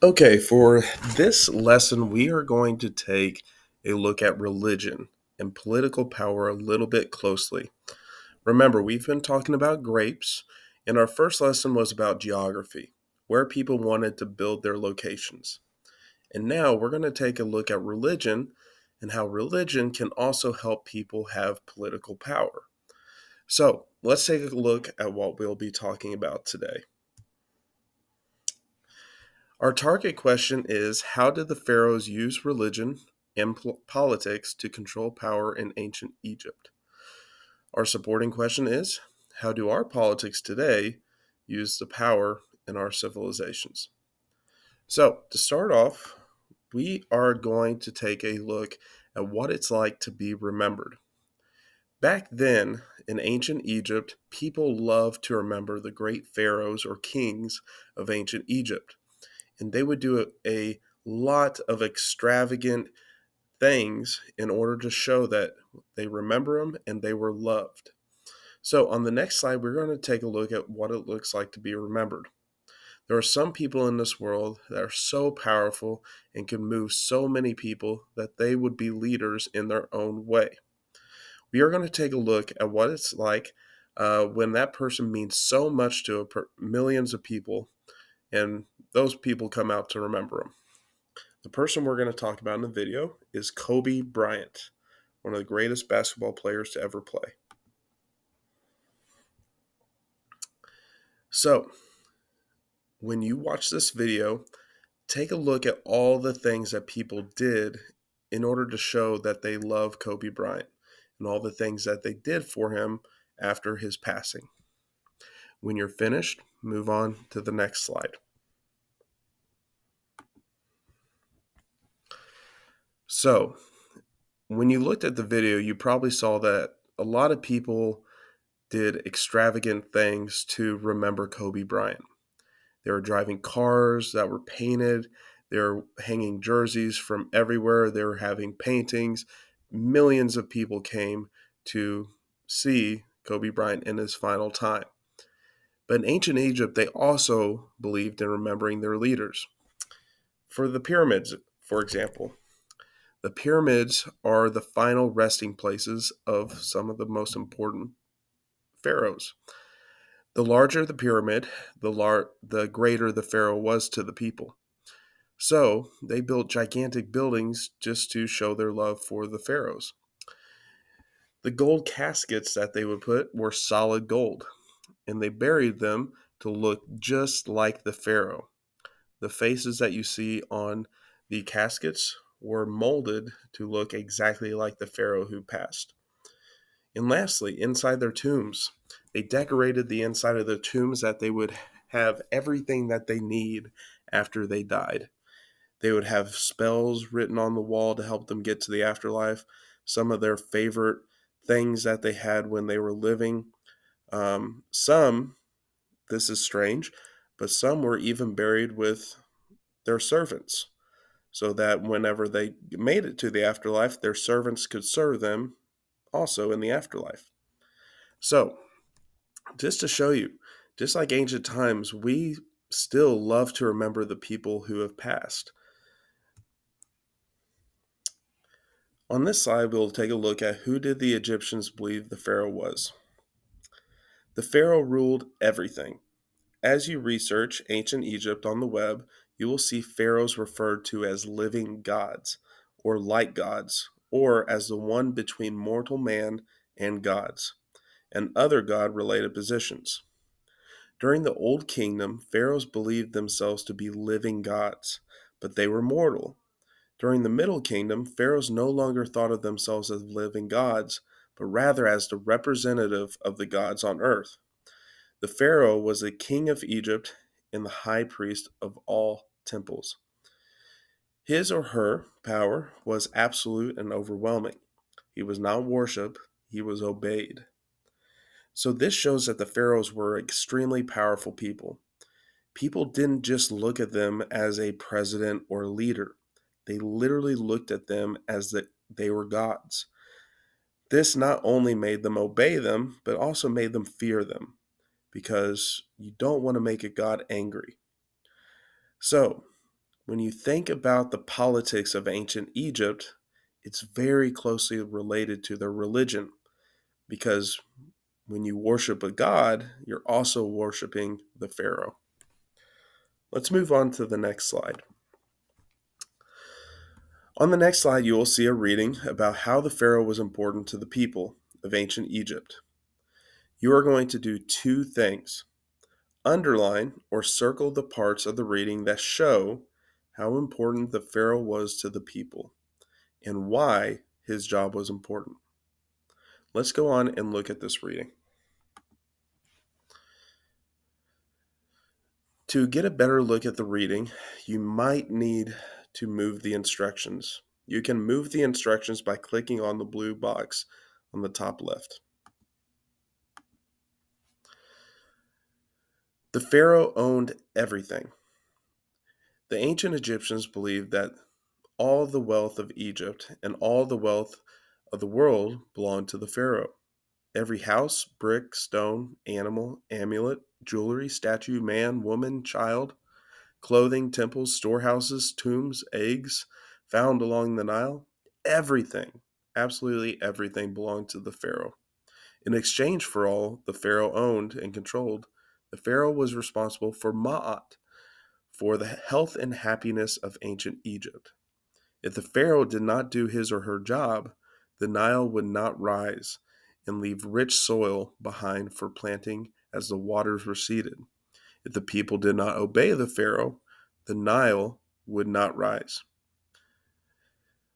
Okay, for this lesson, we are going to take a look at religion and political power a little bit closely. Remember, we've been talking about grapes, and our first lesson was about geography, where people wanted to build their locations. And now we're going to take a look at religion and how religion can also help people have political power. So let's take a look at what we'll be talking about today. Our target question is: how did the pharaohs use religion and politics to control power in ancient Egypt? Our supporting question is: how do our politics today use the power in our civilizations? So, to start off, we are going to take a look at what it's like to be remembered. Back then, in ancient Egypt, people loved to remember the great pharaohs or kings of ancient Egypt, and they would do a lot of extravagant things in order to show that they remember them and they were loved. So, on the next slide, we're going to take a look at what it looks like to be remembered. There are some people in this world that are so powerful and can move so many people that they would be leaders in their own way. We are going to take a look at what it's like when that person means so much to millions of people, and those people come out to remember them. The person we're going to talk about in the video is Kobe Bryant, one of the greatest basketball players to ever play. So, when you watch this video, take a look at all the things that people did in order to show that they love Kobe Bryant and all the things that they did for him after his passing. When you're finished, move on to the next slide. So, when you looked at the video, you probably saw that a lot of people did extravagant things to remember Kobe Bryant. They were driving cars that were painted. They were hanging jerseys from everywhere. They were having paintings. Millions of people came to see Kobe Bryant in his final time. But in ancient Egypt, they also believed in remembering their leaders. For the pyramids, for example, the pyramids are the final resting places of some of the most important pharaohs. The larger the pyramid, the greater the pharaoh was to the people. So they built gigantic buildings just to show their love for the pharaohs. The gold caskets that they would put were solid gold, and they buried them to look just like the pharaoh. The faces that you see on the caskets were molded to look exactly like the pharaoh who passed. And lastly, inside their tombs, they decorated the inside of the tombs that they would have everything that they need after they died. They would have spells written on the wall to help them get to the afterlife, some of their favorite things that they had when they were living. Some, this is strange, but some were even buried with their servants so that whenever they made it to the afterlife, their servants could serve them also in the afterlife. So, just to show you, just like ancient times, we still love to remember the people who have passed. On this slide, we'll take a look at who did the Egyptians believe the pharaoh was. The pharaoh ruled everything. As you research ancient Egypt on the web, you will see pharaohs referred to as living gods, or light gods, or as the one between mortal man and gods, and other god related positions. During the Old Kingdom, pharaohs believed themselves to be living gods, but they were mortal. During the Middle Kingdom, pharaohs no longer thought of themselves as living gods, but rather as the representative of the gods on earth. The pharaoh was the king of Egypt and the high priest of all temples. His or her power was absolute and overwhelming. He was not worshipped, he was obeyed. So, this shows that the pharaohs were extremely powerful people. People didn't just look at them as a president or leader, they literally looked at them as that they were gods. This not only made them obey them, but also made them fear them, because you don't want to make a god angry. So, When you think about the politics of ancient Egypt, it's very closely related to their religion because when you worship a god, you're also worshiping the pharaoh. Let's move on to the next slide. On the next slide, you will see a reading about how the pharaoh was important to the people of ancient Egypt. You are going to do two things: underline or circle the parts of the reading that show how important the pharaoh was to the people and why his job was important. Let's go on and look at this reading. To get a better look at the reading, you might need to move the instructions. You can move the instructions by clicking on the blue box on the top left. The pharaoh owned everything. The ancient Egyptians believed that all the wealth of Egypt and all the wealth of the world belonged to the pharaoh. Every house, brick, stone, animal, amulet, jewelry, statue, man, woman, child, clothing, temples, storehouses, tombs, eggs found along the Nile, everything, absolutely everything belonged to the pharaoh. In exchange for all the pharaoh owned and controlled, the pharaoh was responsible for Ma'at, for the health and happiness of ancient Egypt. If the pharaoh did not do his or her job, the Nile would not rise and leave rich soil behind for planting as the waters receded. If the people did not obey the pharaoh, the Nile would not rise.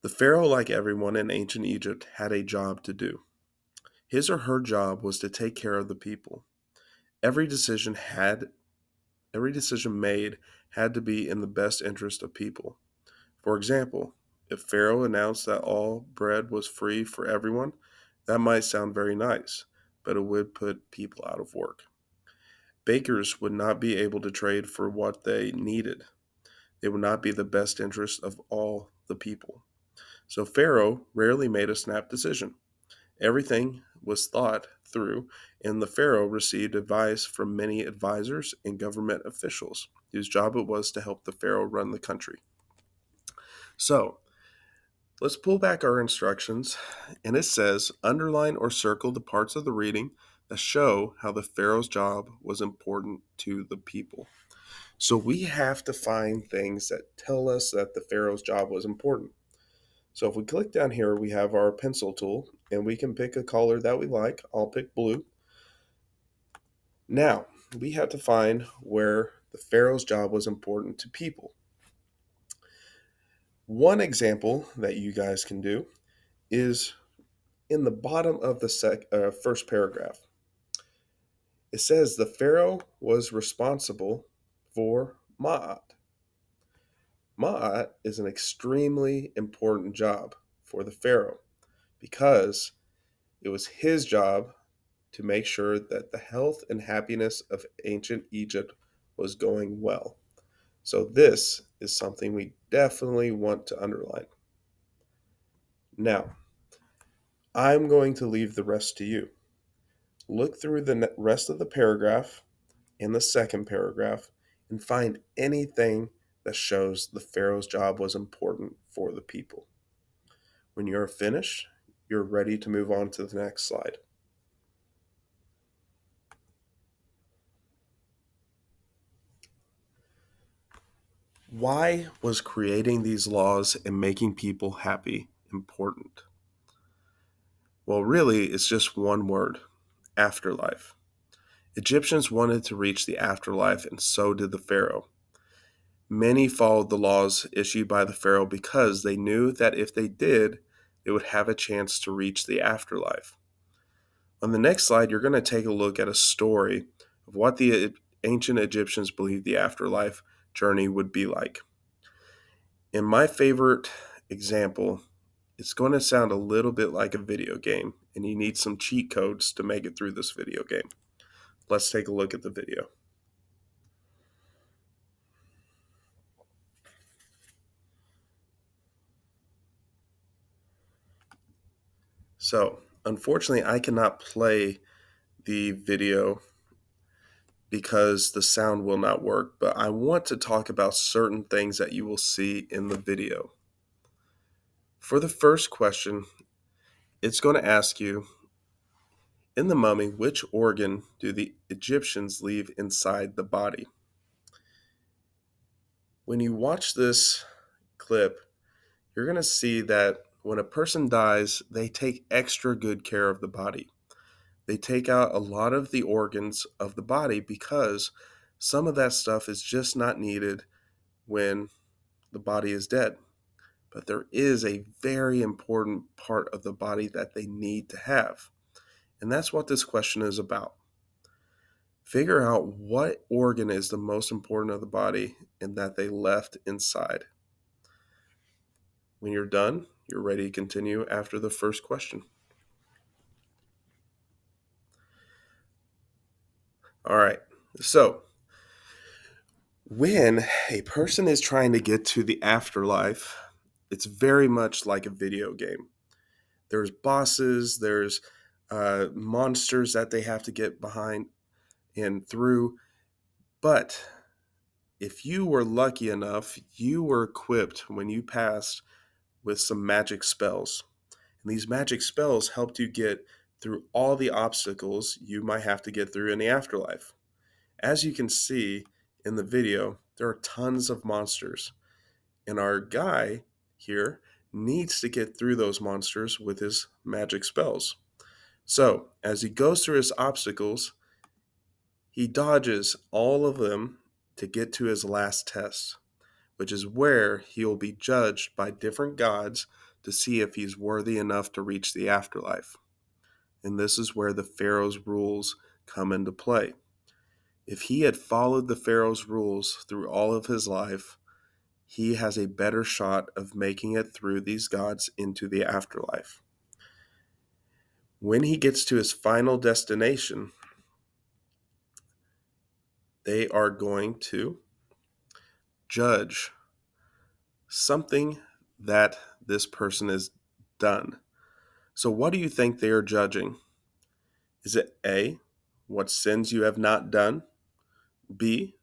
The pharaoh, like everyone in ancient Egypt, had a job to do. His or her job was to take care of the people. Every decision made had to be in the best interest of people. For example, if Pharaoh announced that all bread was free for everyone, that might sound very nice, but it would put people out of work. Bakers would not be able to trade for what they needed. It would not be the best interest of all the people. So Pharaoh rarely made a snap decision. Everything was thought through, and the Pharaoh received advice from many advisors and government officials whose job it was to help the Pharaoh run the country. So, let's pull back our instructions, and it says underline or circle the parts of the reading that show how the Pharaoh's job was important to the people. So we have to find things that tell us that the Pharaoh's job was important. So if we click down here, we have our pencil tool, and we can pick a color that we like. I'll pick blue. Now, we have to find where the Pharaoh's job was important to people. One example that you guys can do is in the bottom of the first paragraph. It says the Pharaoh was responsible for Ma'at. Ma'at is an extremely important job for the Pharaoh because it was his job to make sure that the health and happiness of ancient Egypt was going well. So, this is something we definitely want to underline. Now, I'm going to leave the rest to you. Look through the rest of the paragraph in the second paragraph and find anything that shows the Pharaoh's job was important for the people. When you're finished, you're ready to move on to the next slide. Why was creating these laws and making people happy important? Well, really, it's just one word: afterlife. Egyptians wanted to reach the afterlife, and so did the Pharaoh. Many followed the laws issued by the Pharaoh because they knew that if they did, they would have a chance to reach the afterlife. On the next slide, you're going to take a look at a story of what the ancient Egyptians believed the afterlife journey would be like. In my favorite example, it's going to sound a little bit like a video game, and you need some cheat codes to make it through this video game. Let's take a look at the video. So, unfortunately, I cannot play the video because the sound will not work, but I want to talk about certain things that you will see in the video. For the first question, it's going to ask you, in the mummy, which organ do the Egyptians leave inside the body? When you watch this clip, you're going to see that when a person dies, they take extra good care of the body. They take out a lot of the organs of the body because some of that stuff is just not needed when the body is dead. But there is a very important part of the body that they need to have. And that's what this question is about. Figure out what organ is the most important of the body and that they left inside. When you're done, you're ready to continue after the first question. All right. So, when a person is trying to get to the afterlife, it's very much like a video game. There's bosses, there's monsters that they have to get behind and through. But if you were lucky enough, you were equipped when you passed with some magic spells. And these magic spells helped you get through all the obstacles you might have to get through in the afterlife. As you can see in the video, there are tons of monsters. And our guy here needs to get through those monsters with his magic spells. So, as he goes through his obstacles, he dodges all of them to get to his last test, which is where he will be judged by different gods to see if he's worthy enough to reach the afterlife. And this is where the Pharaoh's rules come into play. If he had followed the Pharaoh's rules through all of his life, he has a better shot of making it through these gods into the afterlife. When he gets to his final destination, they are going to judge something that this person has done. So, what do you think they are judging? Is it A, what sins you have not done? B,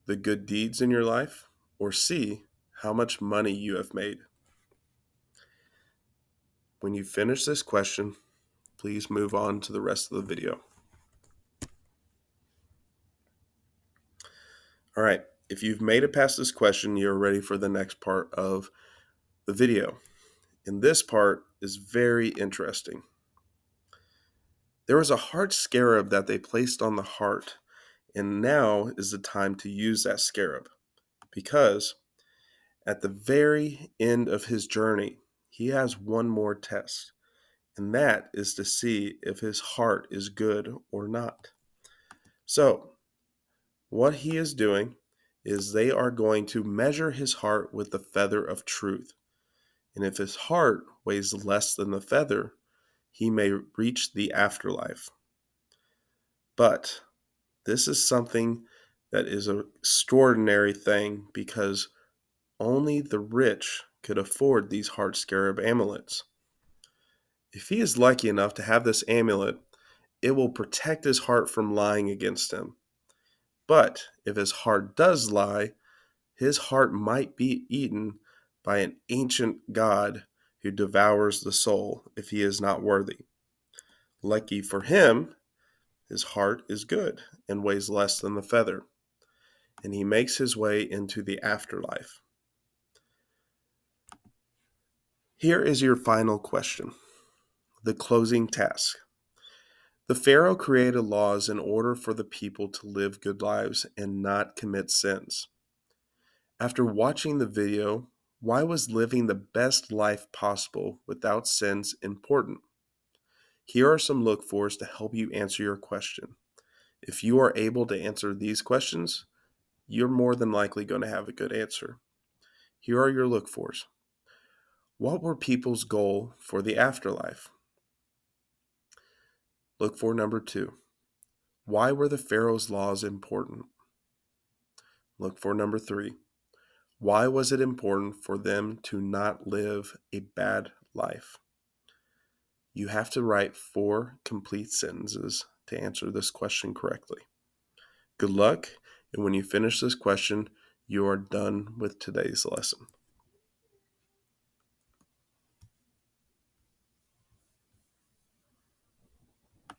the good deeds in your life? Or C, how much money you have made? When you finish this question, please move on to the rest of the video. All right, if you've made it past this question, you're ready for the next part of the video. And this part is very interesting. There was a heart scarab that they placed on the heart, and now is the time to use that scarab because at the very end of his journey, he has one more test, and that is to see if his heart is good or not. So, what he is doing is they are going to measure his heart with the feather of truth. And if his heart weighs less than the feather, he may reach the afterlife. But this is something that is an extraordinary thing because only the rich could afford these heart scarab amulets. If he is lucky enough to have this amulet, it will protect his heart from lying against him. But if his heart does lie, his heart might be eaten by an ancient god who devours the soul if he is not worthy. Lucky for him, his heart is good and weighs less than the feather, and he makes his way into the afterlife. Here is your final question, the closing task. The Pharaoh created laws in order for the people to live good lives and not commit sins. After watching the video, why was living the best life possible without sins important? Here are some look-fors to help you answer your question. If you are able to answer these questions, you're more than likely going to have a good answer. Here are your look-fors. What were people's goal for the afterlife? Look for number 2. Why were the Pharaoh's laws important? Look for number 3. Why was it important for them to not live a bad life? You have to write 4 complete sentences to answer this question correctly. Good luck, and when you finish this question, you are done with today's lesson.